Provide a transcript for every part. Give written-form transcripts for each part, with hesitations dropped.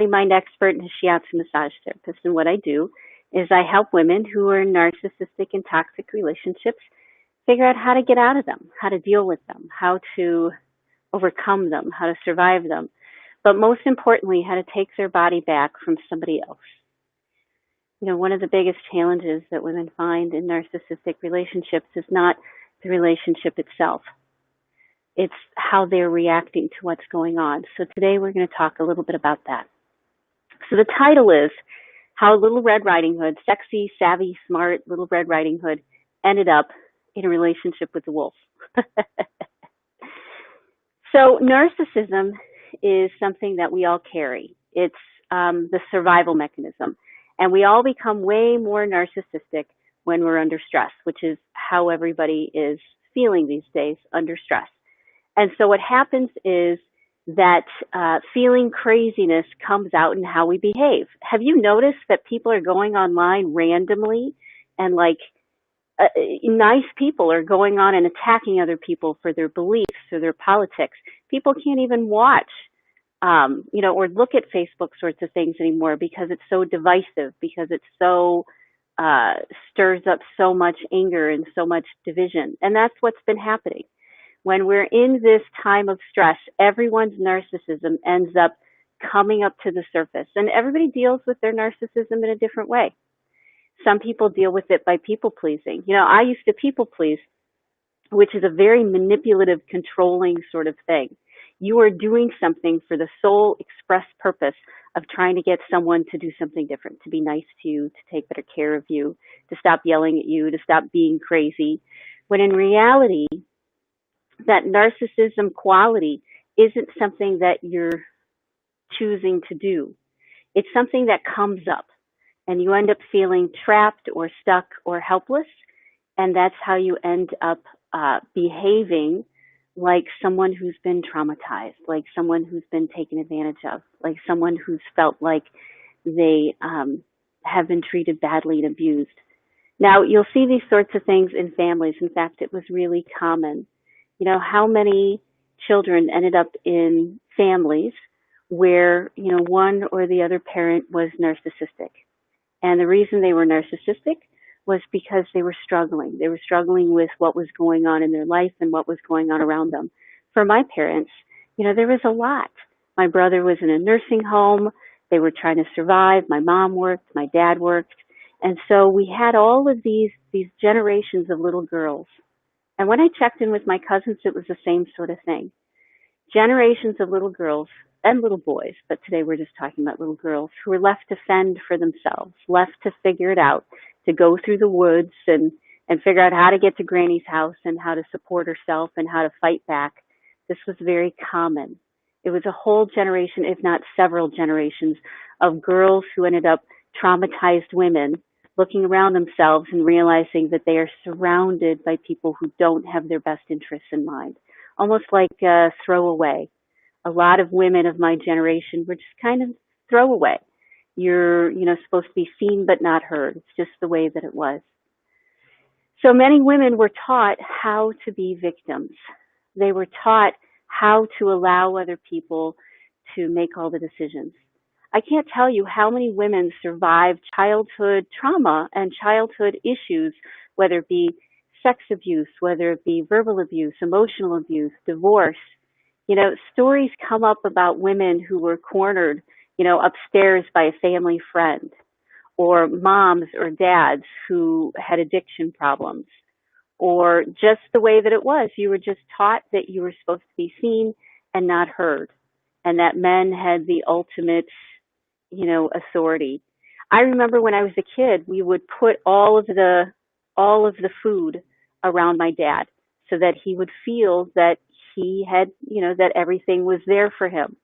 mind expert and a shiatsu massage therapist. And what I do is I help women who are in narcissistic and toxic relationships figure out how to get out of them, how to deal with them, how to overcome them, how to survive them, but most importantly, how to take their body back from somebody else. You know, one of the biggest challenges that women find in narcissistic relationships is not the relationship itself. It's how they're reacting to what's going on. So today we're going to talk a little bit about that. So the title is How Little Red Riding Hood, Sexy, Savvy, Smart Little Red Riding Hood Ended Up in a Relationship with the Wolf. So narcissism is something that we all carry. It's the survival mechanism. And we all become way more narcissistic when we're under stress, which is how everybody is feeling these days, under stress. And so what happens is that feeling craziness comes out in how we behave. Have you noticed that people are going online randomly and nice people are going on and attacking other people for their beliefs or their politics? People can't even watch, or look at Facebook sorts of things anymore because it's so divisive, because it's so stirs up so much anger and so much division. And that's what's been happening. When we're in this time of stress, everyone's narcissism ends up coming up to the surface. And everybody deals with their narcissism in a different way. Some people deal with it by people pleasing. You know, I used to people please, which is a very manipulative, controlling sort of thing. You are doing something for the sole express purpose of trying to get someone to do something different, to be nice to you, to take better care of you, to stop yelling at you, to stop being crazy. When in reality, that narcissism quality isn't something that you're choosing to do. It's something that comes up, and you end up feeling trapped or stuck or helpless, and that's how you end up behaving like someone who's been traumatized, like someone who's been taken advantage of, like someone who's felt like they have been treated badly and abused. Now, you'll see these sorts of things in families. In fact, it was really common. You know, how many children ended up in families where, one or the other parent was narcissistic. And the reason they were narcissistic was because they were struggling. They were struggling with what was going on in their life and what was going on around them. For my parents, there was a lot. My brother was in a nursing home. They were trying to survive. My mom worked. My dad worked. And so we had all of these generations of little girls. And when I checked in with my cousins, it was the same sort of thing. Generations of little girls and little boys, but today we're just talking about little girls who were left to fend for themselves, left to figure it out, to go through the woods and figure out how to get to Granny's house and how to support herself and how to fight back. This was very common. It was a whole generation, if not several generations, of girls who ended up traumatized women looking around themselves and realizing that they are surrounded by people who don't have their best interests in mind, almost like throwaway. A lot of women of my generation were just kind of throwaway. You're, supposed to be seen but not heard. It's just the way that it was. So many women were taught how to be victims. They were taught how to allow other people to make all the decisions. I can't tell you how many women survived childhood trauma and childhood issues, whether it be sex abuse, whether it be verbal abuse, emotional abuse, divorce. Stories come up about women who were cornered, upstairs by a family friend, or moms or dads who had addiction problems, or just the way that it was. You were just taught that you were supposed to be seen and not heard, and that men had the ultimate authority. I remember when I was a kid, we would put all of the food around my dad so that he would feel that he had, that everything was there for him,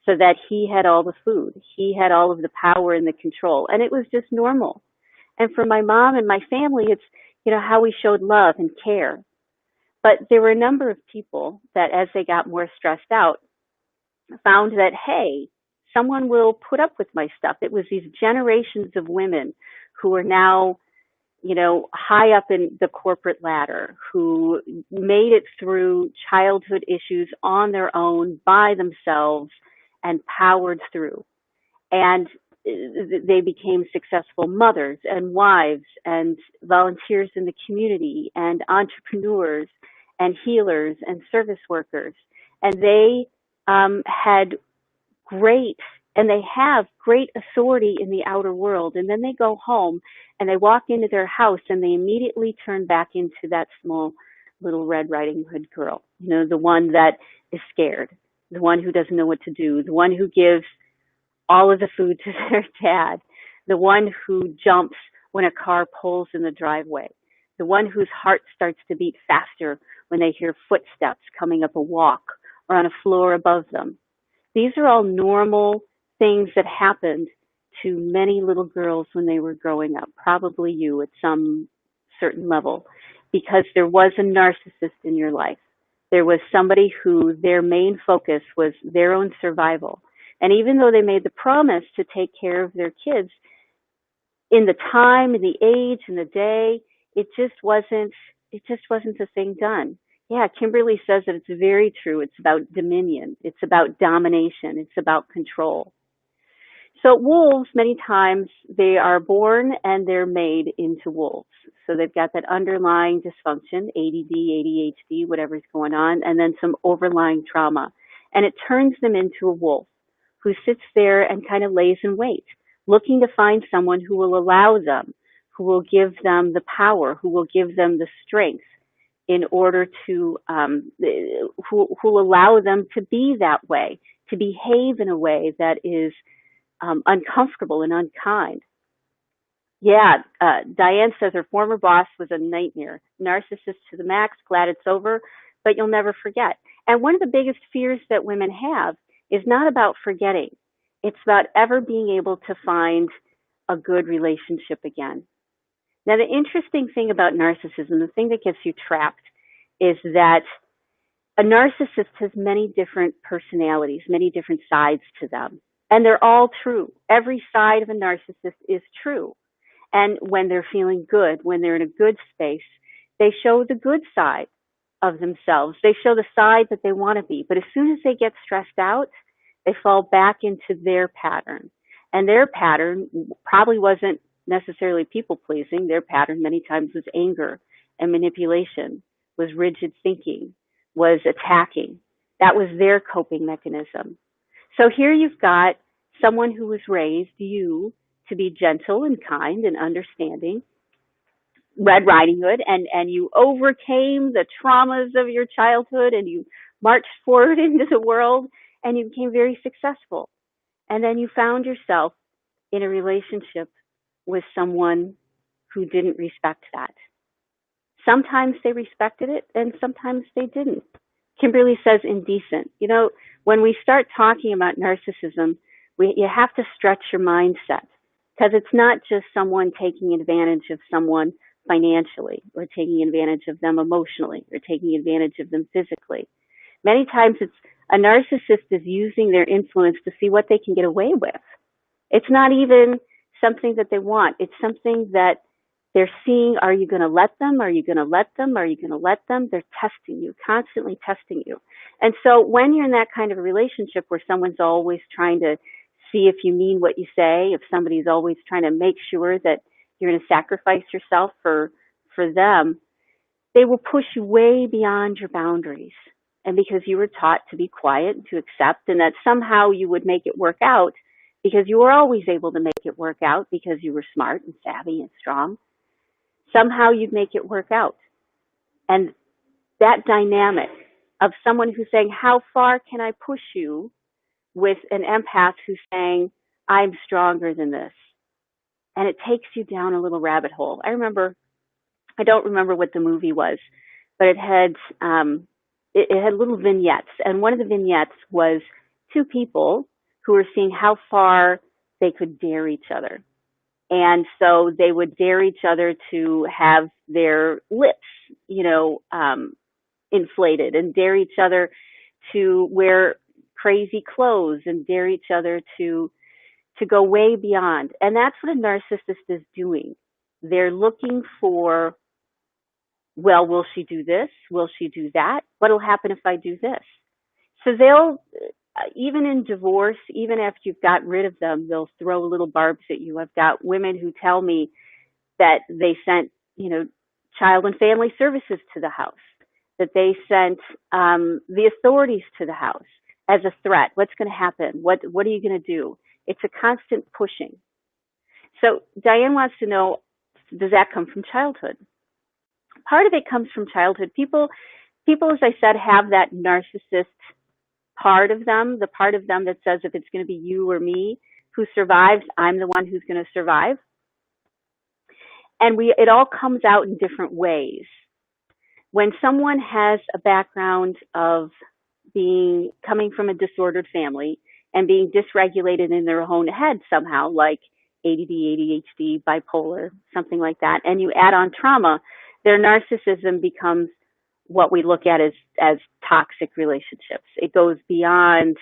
so that he had all the food. He had all of the power and the control, and it was just normal. And for my mom and my family, it's, how we showed love and care. But there were a number of people that, as they got more stressed out, found that, hey, someone will put up with my stuff. It was these generations of women who are now, high up in the corporate ladder, who made it through childhood issues on their own, by themselves, and powered through. And they became successful mothers and wives and volunteers in the community and entrepreneurs and healers and service workers. And they had great, and they have great authority in the outer world. And then they go home and they walk into their house and they immediately turn back into that small little Red Riding Hood girl, the one that is scared, the one who doesn't know what to do, the one who gives all of the food to their dad, the one who jumps when a car pulls in the driveway, the one whose heart starts to beat faster when they hear footsteps coming up a walk or on a floor above them. These are all normal things that happened to many little girls when they were growing up, probably you at some certain level, because there was a narcissist in your life. There was somebody who their main focus was their own survival. And even though they made the promise to take care of their kids in the time and the age and the day, it just wasn't the thing done. Yeah, Kimberly says that it's very true. It's about dominion. It's about domination. It's about control. So wolves, many times, they are born and they're made into wolves. So they've got that underlying dysfunction, ADD, ADHD, whatever's going on, and then some overlying trauma. And it turns them into a wolf who sits there and kind of lays in wait, looking to find someone who will allow them, who will give them the power, who will give them the strength in order to, who will allow them to be that way, to behave in a way that is uncomfortable and unkind. Yeah, Diane says her former boss was a nightmare. Narcissist to the max, glad it's over, but you'll never forget. And one of the biggest fears that women have is not about forgetting. It's about ever being able to find a good relationship again. Now, the interesting thing about narcissism, the thing that gets you trapped, is that a narcissist has many different personalities, many different sides to them. And they're all true. Every side of a narcissist is true. And when they're feeling good, when they're in a good space, they show the good side of themselves. They show the side that they want to be. But as soon as they get stressed out, they fall back into their pattern. And their pattern probably wasn't necessarily people pleasing. Their pattern many times was anger and manipulation, was rigid thinking, was attacking. That was their coping mechanism. So here you've got someone who was raised, you, to be gentle and kind and understanding, Red Riding Hood, and you overcame the traumas of your childhood and you marched forward into the world and you became very successful. And then you found yourself in a relationship with someone who didn't respect that. Sometimes they respected it and sometimes they didn't. Kimberly says indecent. When we start talking about narcissism, you have to stretch your mindset, because it's not just someone taking advantage of someone financially or taking advantage of them emotionally or taking advantage of them physically. Many times it's a narcissist is using their influence to see what they can get away with. It's not even something that they want. It's something that they're seeing. Are you going to let them? Are you going to let them? Are you going to let them? They're testing you, constantly testing you. And so when you're in that kind of a relationship where someone's always trying to see if you mean what you say, if somebody's always trying to make sure that you're going to sacrifice yourself for them, they will push you way beyond your boundaries. And because you were taught to be quiet and to accept, and that somehow you would make it work out because you were always able to make it work out because you were smart and savvy and strong, somehow you'd make it work out. And that dynamic of someone who's saying, how far can I push you, with an empath who's saying, I'm stronger than this. And it takes you down a little rabbit hole. I don't remember what the movie was, but it had little vignettes. And one of the vignettes was two people who were seeing how far they could dare each other. And so they would dare each other to have their lips, inflated, and dare each other to wear crazy clothes, and dare each other to go way beyond. And that's what a narcissist is doing. They're looking for, well, will she do this? Will she do that? What'll happen if I do this? So they'll even in divorce, even after you've got rid of them, they'll throw little barbs at you. I've got women who tell me that they sent, child and family services to the house, that they sent the authorities to the house as a threat. What's going to happen? What are you going to do? It's a constant pushing. So Diane wants to know, does that come from childhood? Part of it comes from childhood. People, as I said, have that narcissist part of them, the part of them that says if it's going to be you or me who survives, I'm the one who's going to survive. And it all comes out in different ways. When someone has a background of coming from a disordered family and being dysregulated in their own head somehow, like ADD, ADHD, bipolar, something like that, and you add on trauma, their narcissism becomes what we look at as toxic relationships. It goes beyond,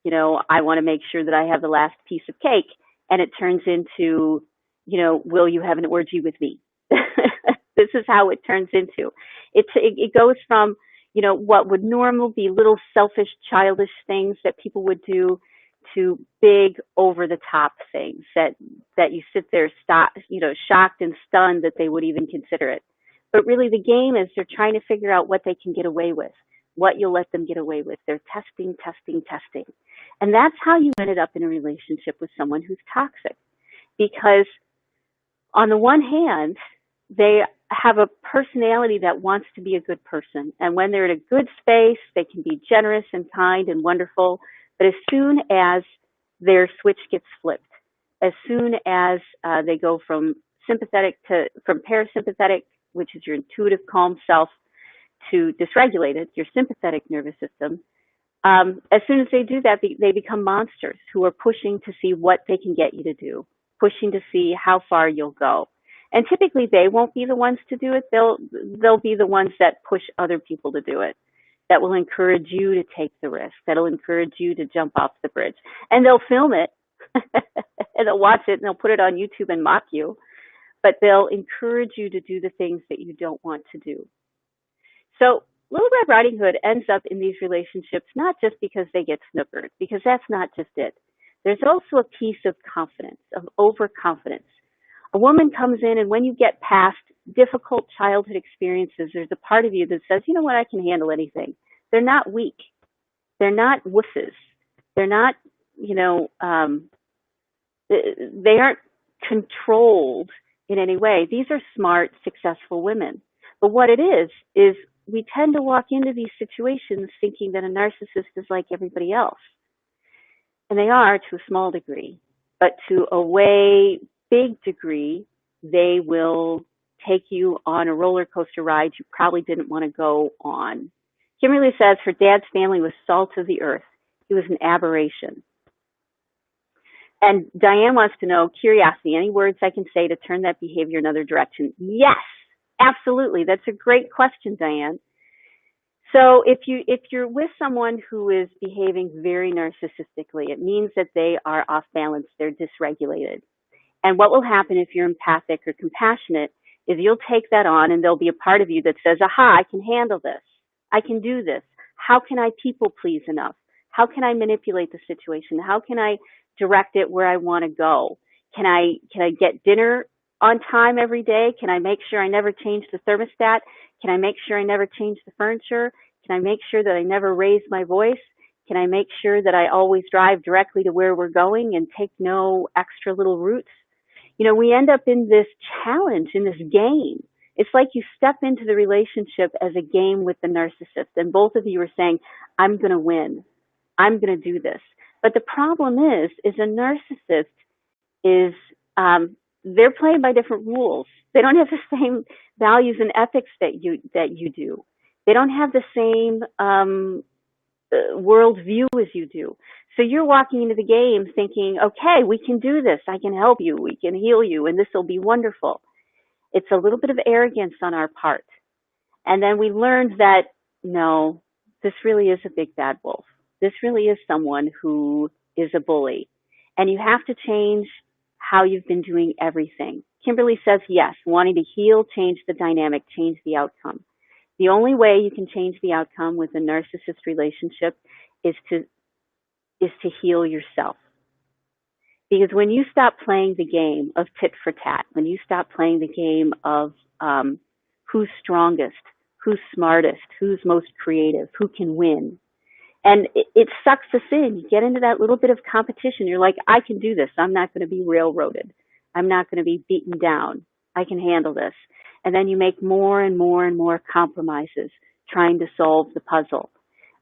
I want to make sure that I have the last piece of cake, and it turns into, will you have an orgy with me? This is how it turns into. It goes from, what would normally be little selfish, childish things that people would do to big, over-the-top things that you sit there, shocked and stunned that they would even consider it. But really the game is they're trying to figure out what they can get away with, what you'll let them get away with. They're testing. And that's how you ended up in a relationship with someone who's toxic. Because on the one hand, they have a personality that wants to be a good person. And when they're in a good space, they can be generous and kind and wonderful. But as soon as their switch gets flipped, as soon as they go from parasympathetic, which is your intuitive, calm self, to dysregulated, your sympathetic nervous system, as soon as they do that, they become monsters who are pushing to see what they can get you to do, pushing to see how far you'll go. And typically they won't be the ones to do it. They'll be the ones that push other people to do it, that will encourage you to take the risk, that'll encourage you to jump off the bridge. And they'll film it, and they'll watch it, and they'll put it on YouTube and mock you. But they'll encourage you to do the things that you don't want to do. So Little Red Riding Hood ends up in these relationships not just because they get snookered, because that's not just it. There's also a piece of confidence, of overconfidence. A woman comes in, and when you get past difficult childhood experiences, there's a part of you that says, you know what, I can handle anything. They're not weak. They're not wusses. They're not, they aren't controlled in any way. These are smart, successful women. But what it is we tend to walk into these situations thinking that a narcissist is like everybody else. And they are to a small degree. But to a way big degree, they will take you on a roller coaster ride you probably didn't want to go on. Kimberly says her dad's family was salt of the earth. He was an aberration. And Diane wants to know, curiosity, any words I can say to turn that behavior another direction? Yes, absolutely. That's a great question, Diane. So if you're with someone who is behaving very narcissistically, it means that they are off balance, they're dysregulated. And what will happen if you're empathic or compassionate is you'll take that on, and there'll be a part of you that says, aha, I can handle this. I can do this. How can I people please enough? How can I manipulate the situation? How can I direct it where I want to go? Can I get dinner on time every day? Can I make sure I never change the thermostat? Can I make sure I never change the furniture? Can I make sure that I never raise my voice? Can I make sure that I always drive directly to where we're going and take no extra little routes? We end up in this challenge, in this game. It's like you step into the relationship as a game with the narcissist, and both of you are saying, I'm going to win. I'm going to do this. But the problem is a narcissist is, they're playing by different rules. They don't have the same values and ethics that you do. They don't have the same world view as you do. So you're walking into the game thinking, okay, we can do this. I can help you. We can heal you, and this will be wonderful. It's a little bit of arrogance on our part. And then we learned that, no, this really is a big bad wolf. This really is someone who is a bully. And you have to change how you've been doing everything. Kimberly says, yes, wanting to heal, change the dynamic, change the outcome. The only way you can change the outcome with a narcissist relationship is to is to heal yourself. Because when you stop playing the game of tit for tat, when you stop playing the game of who's strongest, who's smartest, who's most creative, who can win, and it sucks us in. You get into that little bit of competition. You're like, I can do this. I'm not going to be railroaded. I'm not going to be beaten down. I can handle this. And then you make more and more and more compromises trying to solve the puzzle.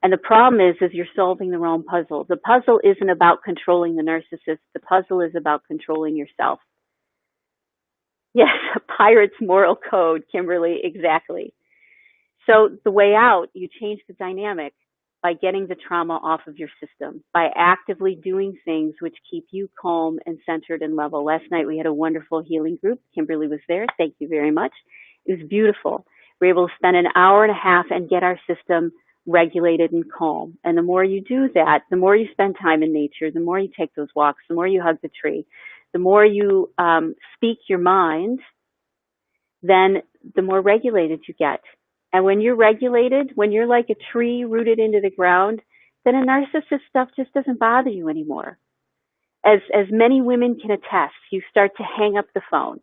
And the problem is you're solving the wrong puzzle. The puzzle isn't about controlling the narcissist. The puzzle is about controlling yourself. Yes, a pirate's moral code, Kimberly, exactly. So the way out, you change the dynamic by getting the trauma off of your system, by actively doing things which keep you calm and centered and level. Last night we had a wonderful healing group. Kimberly was there. Thank you very much. It was beautiful. We were able to spend an hour and a half and get our system regulated and calm. And the more you do that, the more you spend time in nature, the more you take those walks, the more you hug the tree, the more you speak your mind, then the more regulated you get. And when you're regulated, when you're like a tree rooted into the ground, then a narcissist stuff just doesn't bother you anymore. As many women can attest, you start to hang up the phone.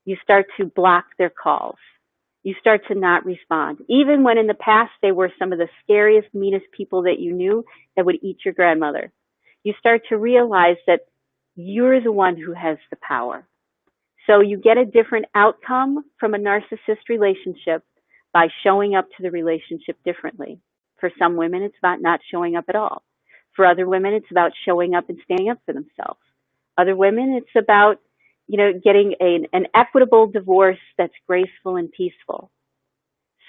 You start to block their calls. You start to not respond. Even when in the past they were some of the scariest, meanest people that you knew that would eat your grandmother. You start to realize that you're the one who has the power. So you get a different outcome from a narcissist relationship by showing up to the relationship differently. For some women, it's about not showing up at all. For other women, it's about showing up and standing up for themselves. Other women, it's about, getting an equitable divorce that's graceful and peaceful.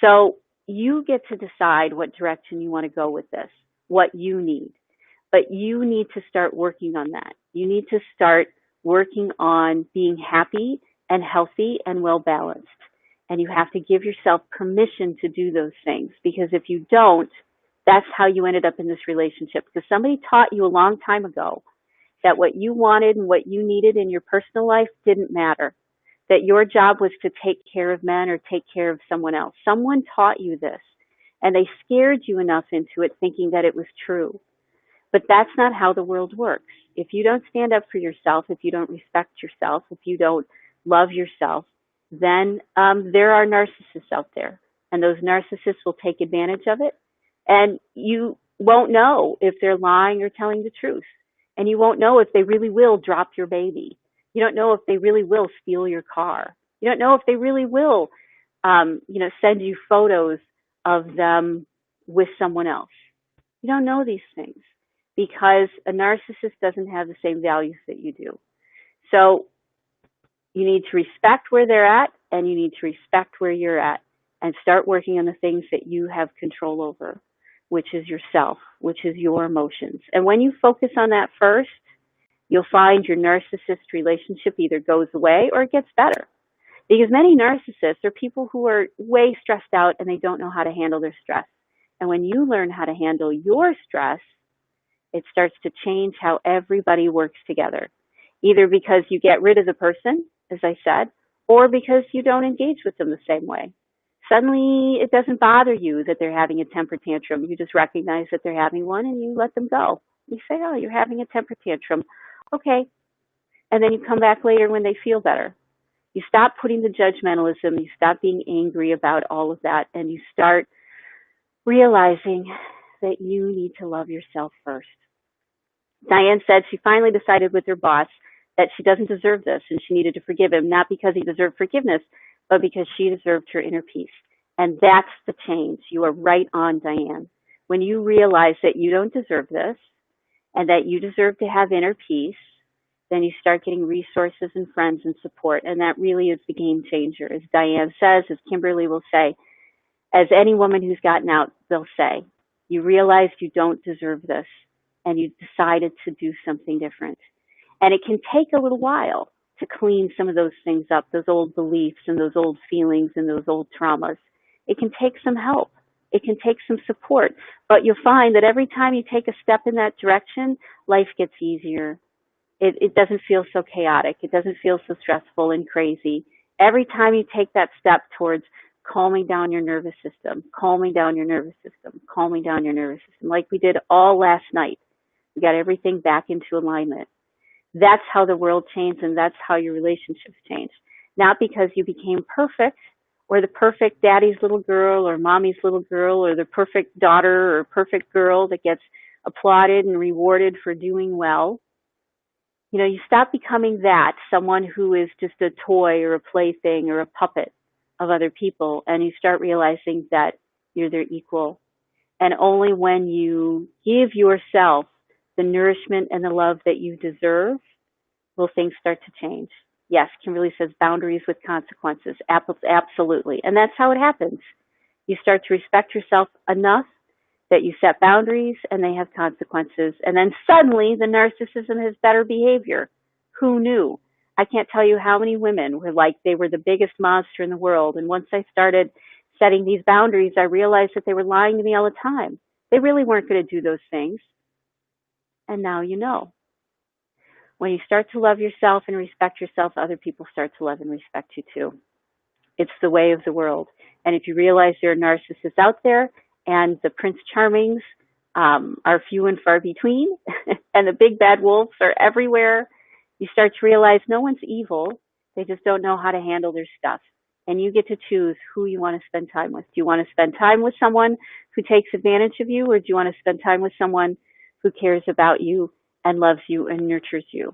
So you get to decide what direction you want to go with this, what you need. But you need to start working on that. You need to start working on being happy and healthy and well balanced. And you have to give yourself permission to do those things, because if you don't, that's how you ended up in this relationship. Because somebody taught you a long time ago that what you wanted and what you needed in your personal life didn't matter, that your job was to take care of men or take care of someone else. Someone taught you this, and they scared you enough into it thinking that it was true. But that's not how the world works. If you don't stand up for yourself, if you don't respect yourself, if you don't love yourself, then there are narcissists out there, and those narcissists will take advantage of it, and you won't know if they're lying or telling the truth, and you won't know if they really will drop your baby. You don't know if they really will steal your car. You don't know if they really will, send you photos of them with someone else. You don't know these things because a narcissist doesn't have the same values that you do. So you need to respect where they're at, and you need to respect where you're at, and start working on the things that you have control over, which is yourself, which is your emotions. And when you focus on that first, you'll find your narcissist relationship either goes away or it gets better. Because many narcissists are people who are way stressed out and they don't know how to handle their stress. And when you learn how to handle your stress, it starts to change how everybody works together. Either because you get rid of the person, as I said, or because you don't engage with them the same way. Suddenly, it doesn't bother you that they're having a temper tantrum. You just recognize that they're having one and you let them go. You say, oh, you're having a temper tantrum. Okay. And then you come back later when they feel better. You stop putting the judgmentalism. You stop being angry about all of that. And you start realizing that you need to love yourself first. Diane said she finally decided with her boss that she doesn't deserve this and she needed to forgive him, not because he deserved forgiveness, but because she deserved her inner peace. And that's the change. You are right on, Diane. When you realize that you don't deserve this and that you deserve to have inner peace, then you start getting resources and friends and support. And that really is the game changer. As Diane says, as Kimberly will say, as any woman who's gotten out, they'll say, you realized you don't deserve this and you decided to do something different. And it can take a little while to clean some of those things up, those old beliefs and those old feelings and those old traumas. It can take some help. It can take some support. But you'll find that every time you take a step in that direction, life gets easier. It doesn't feel so chaotic. It doesn't feel so stressful and crazy. Every time you take that step towards calming down your nervous system, calming down your nervous system, calming down your nervous system, like we did all last night. We got everything back into alignment. That's how the world changed, and that's how your relationships changed. Not because you became perfect, or the perfect daddy's little girl or mommy's little girl, or the perfect daughter or perfect girl that gets applauded and rewarded for doing well. You know, you stop becoming that, someone who is just a toy or a plaything or a puppet of other people, and you start realizing that you're their equal. And only when you give yourself the nourishment and the love that you deserve will things start to change. Yes, Kimberly says boundaries with consequences. Absolutely. And that's how it happens. You start to respect yourself enough that you set boundaries and they have consequences. And then suddenly the narcissism has better behavior. Who knew? I can't tell you how many women were like they were the biggest monster in the world. And once I started setting these boundaries, I realized that they were lying to me all the time. They really weren't going to do those things. And now you know. When you start to love yourself and respect yourself, other people start to love and respect you too. It's the way of the world. And if you realize there are narcissists out there and the Prince Charmings are few and far between and the big bad wolves are everywhere, you start to realize no one's evil. They just don't know how to handle their stuff. And you get to choose who you want to spend time with. Do you want to spend time with someone who takes advantage of you, or do you want to spend time with someone who cares about you and loves you and nurtures you?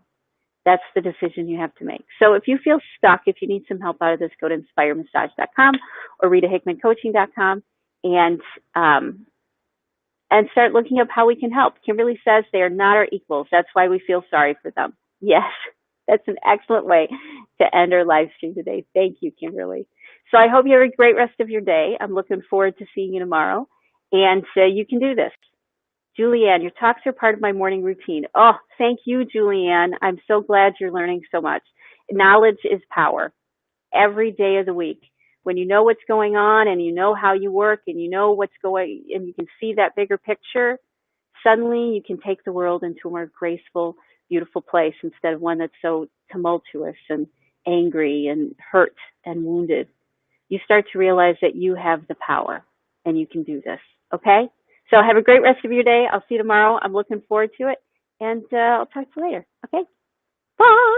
That's the decision you have to make. So if you feel stuck, if you need some help out of this, go to inspiremassage.com or ritahickmancoaching.com and start looking up how we can help. Kimberly says they are not our equals. That's why we feel sorry for them. Yes, that's an excellent way to end our live stream today. Thank you, Kimberly. So I hope you have a great rest of your day. I'm looking forward to seeing you tomorrow. And you can do this. Julianne, your talks are part of my morning routine. Oh, thank you, Julianne. I'm so glad you're learning so much. Knowledge is power every day of the week. When you know what's going on and you know how you work and you know what's going and you can see that bigger picture, suddenly you can take the world into a more graceful, beautiful place instead of one that's so tumultuous and angry and hurt and wounded. You start to realize that you have the power and you can do this. Okay? So have a great rest of your day. I'll see you tomorrow. I'm looking forward to it. And I'll talk to you later. Okay? Bye.